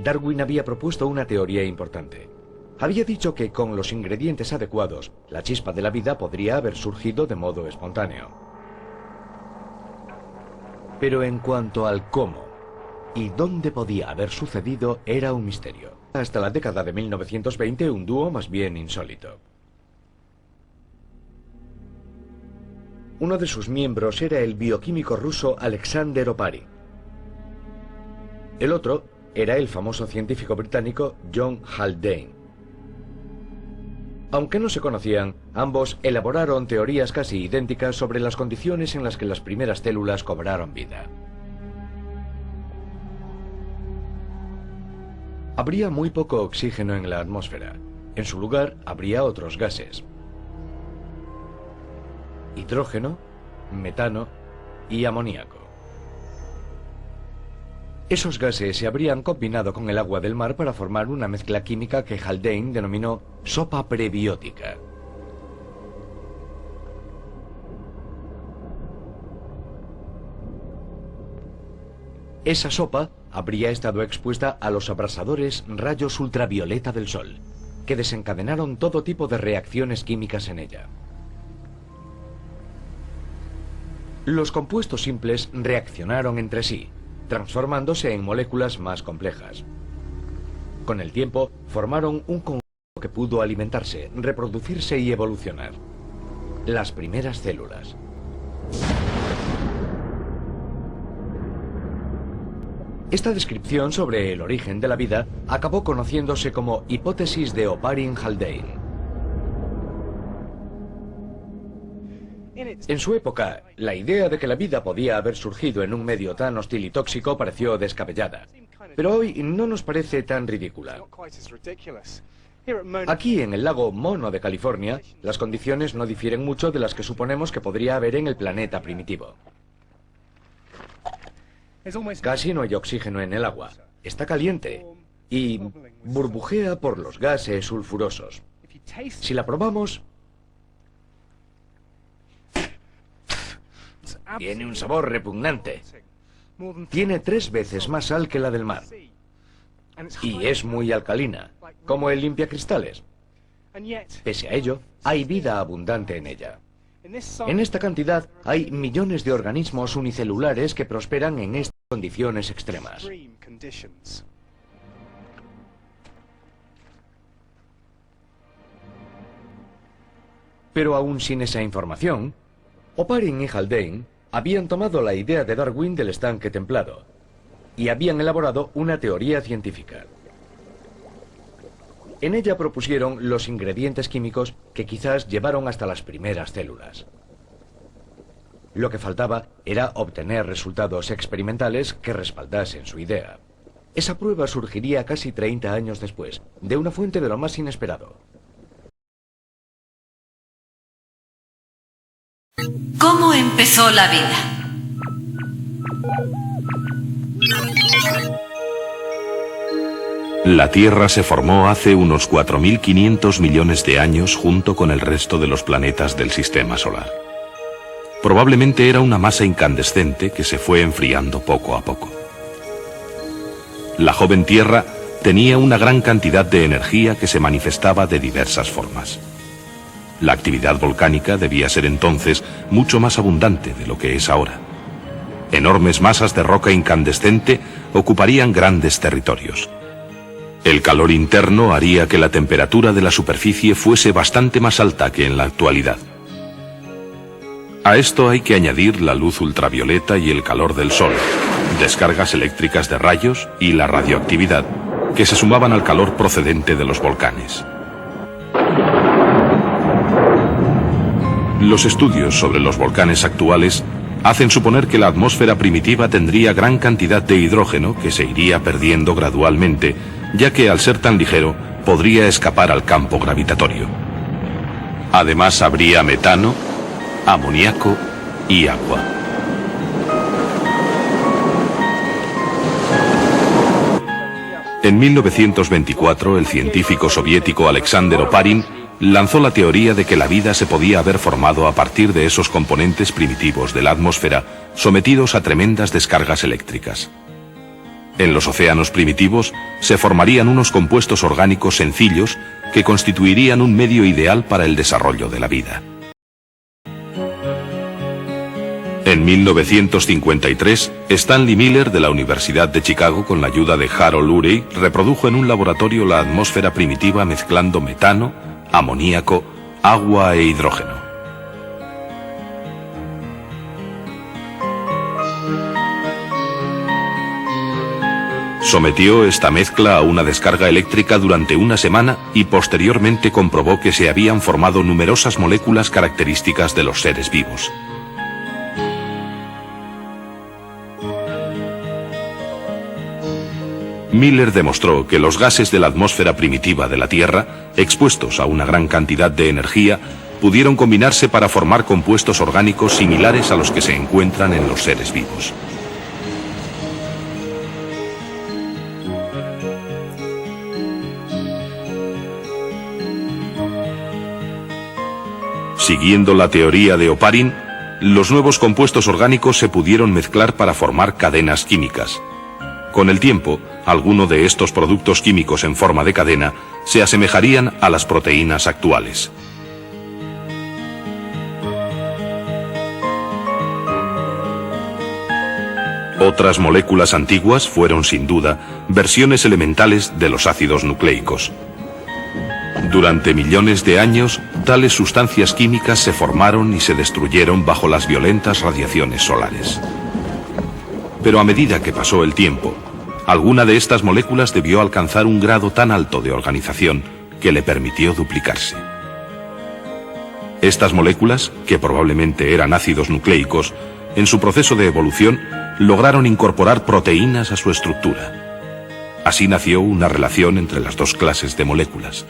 Darwin había propuesto una teoría importante. Había dicho que con los ingredientes adecuados, la chispa de la vida podría haber surgido de modo espontáneo. Pero en cuanto al cómo y dónde podía haber sucedido, era un misterio. Hasta la década de 1920, un dúo más bien insólito. Uno de sus miembros era el bioquímico ruso Alexander Oparin. El otro era el famoso científico británico John Haldane. Aunque no se conocían, ambos elaboraron teorías casi idénticas sobre las condiciones en las que las primeras células cobraron vida. Habría muy poco oxígeno en la atmósfera. En su lugar, habría otros gases: hidrógeno, metano y amoníaco. Esos gases se habrían combinado con el agua del mar para formar una mezcla química que Haldane denominó sopa prebiótica. Esa sopa habría estado expuesta a los abrasadores rayos ultravioleta del sol, que desencadenaron todo tipo de reacciones químicas en ella. Los compuestos simples reaccionaron entre sí, transformándose en moléculas más complejas. Con el tiempo, formaron un conjunto que pudo alimentarse, reproducirse y evolucionar: las primeras células. Esta descripción sobre el origen de la vida acabó conociéndose como hipótesis de Oparin-Haldane. En su época, la idea de que la vida podía haber surgido en un medio tan hostil y tóxico pareció descabellada. Pero hoy no nos parece tan ridícula. Aquí, en el lago Mono de California, las condiciones no difieren mucho de las que suponemos que podría haber en el planeta primitivo. Casi no hay oxígeno en el agua. Está caliente y burbujea por los gases sulfurosos. Si la probamos, tiene un sabor repugnante. Tiene 3 veces más sal que la del mar. Y es muy alcalina, como el limpiacristales. Pese a ello, hay vida abundante en ella. En esta cantidad hay millones de organismos unicelulares que prosperan en estas condiciones extremas. Pero aún sin esa información, Oparin y Haldane habían tomado la idea de Darwin del estanque templado y habían elaborado una teoría científica. En ella propusieron los ingredientes químicos que quizás llevaron hasta las primeras células. Lo que faltaba era obtener resultados experimentales que respaldasen su idea. Esa prueba surgiría casi 30 años después, de una fuente de lo más inesperado. ¿Cómo empezó la vida? La Tierra se formó hace unos 4.500 millones de años junto con el resto de los planetas del Sistema Solar. Probablemente era una masa incandescente que se fue enfriando poco a poco. La joven Tierra tenía una gran cantidad de energía que se manifestaba de diversas formas. La actividad volcánica debía ser entonces mucho más abundante de lo que es ahora. Enormes masas de roca incandescente ocuparían grandes territorios. El calor interno haría que la temperatura de la superficie fuese bastante más alta que en la actualidad. A esto hay que añadir la luz ultravioleta y el calor del sol, descargas eléctricas de rayos y la radioactividad, que se sumaban al calor procedente de los volcanes. Los estudios sobre los volcanes actuales hacen suponer que la atmósfera primitiva tendría gran cantidad de hidrógeno que se iría perdiendo gradualmente, ya que al ser tan ligero podría escapar al campo gravitatorio. Además habría metano, amoníaco y agua. En 1924, el científico soviético Alexander Oparin lanzó la teoría de que la vida se podía haber formado a partir de esos componentes primitivos de la atmósfera sometidos a tremendas descargas eléctricas. En los océanos primitivos se formarían unos compuestos orgánicos sencillos que constituirían un medio ideal para el desarrollo de la vida. En 1953, Stanley Miller de la Universidad de Chicago, con la ayuda de Harold Urey, reprodujo en un laboratorio la atmósfera primitiva mezclando metano, amoníaco, agua e hidrógeno. Sometió esta mezcla a una descarga eléctrica durante una semana y posteriormente comprobó que se habían formado numerosas moléculas características de los seres vivos. Miller demostró que los gases de la atmósfera primitiva de la Tierra, expuestos a una gran cantidad de energía, pudieron combinarse para formar compuestos orgánicos similares a los que se encuentran en los seres vivos. Siguiendo la teoría de Oparin, los nuevos compuestos orgánicos se pudieron mezclar para formar cadenas químicas. Con el tiempo, algunos de estos productos químicos en forma de cadena se asemejarían a las proteínas actuales. Otras moléculas antiguas fueron, sin duda, versiones elementales de los ácidos nucleicos. Durante millones de años, tales sustancias químicas se formaron y se destruyeron bajo las violentas radiaciones solares. Pero a medida que pasó el tiempo, alguna de estas moléculas debió alcanzar un grado tan alto de organización que le permitió duplicarse. Estas moléculas, que probablemente eran ácidos nucleicos, en su proceso de evolución lograron incorporar proteínas a su estructura. Así nació una relación entre las dos clases de moléculas.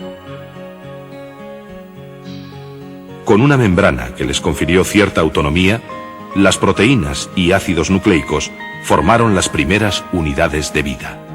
Con una membrana que les confirió cierta autonomía, las proteínas y ácidos nucleicos formaron las primeras unidades de vida.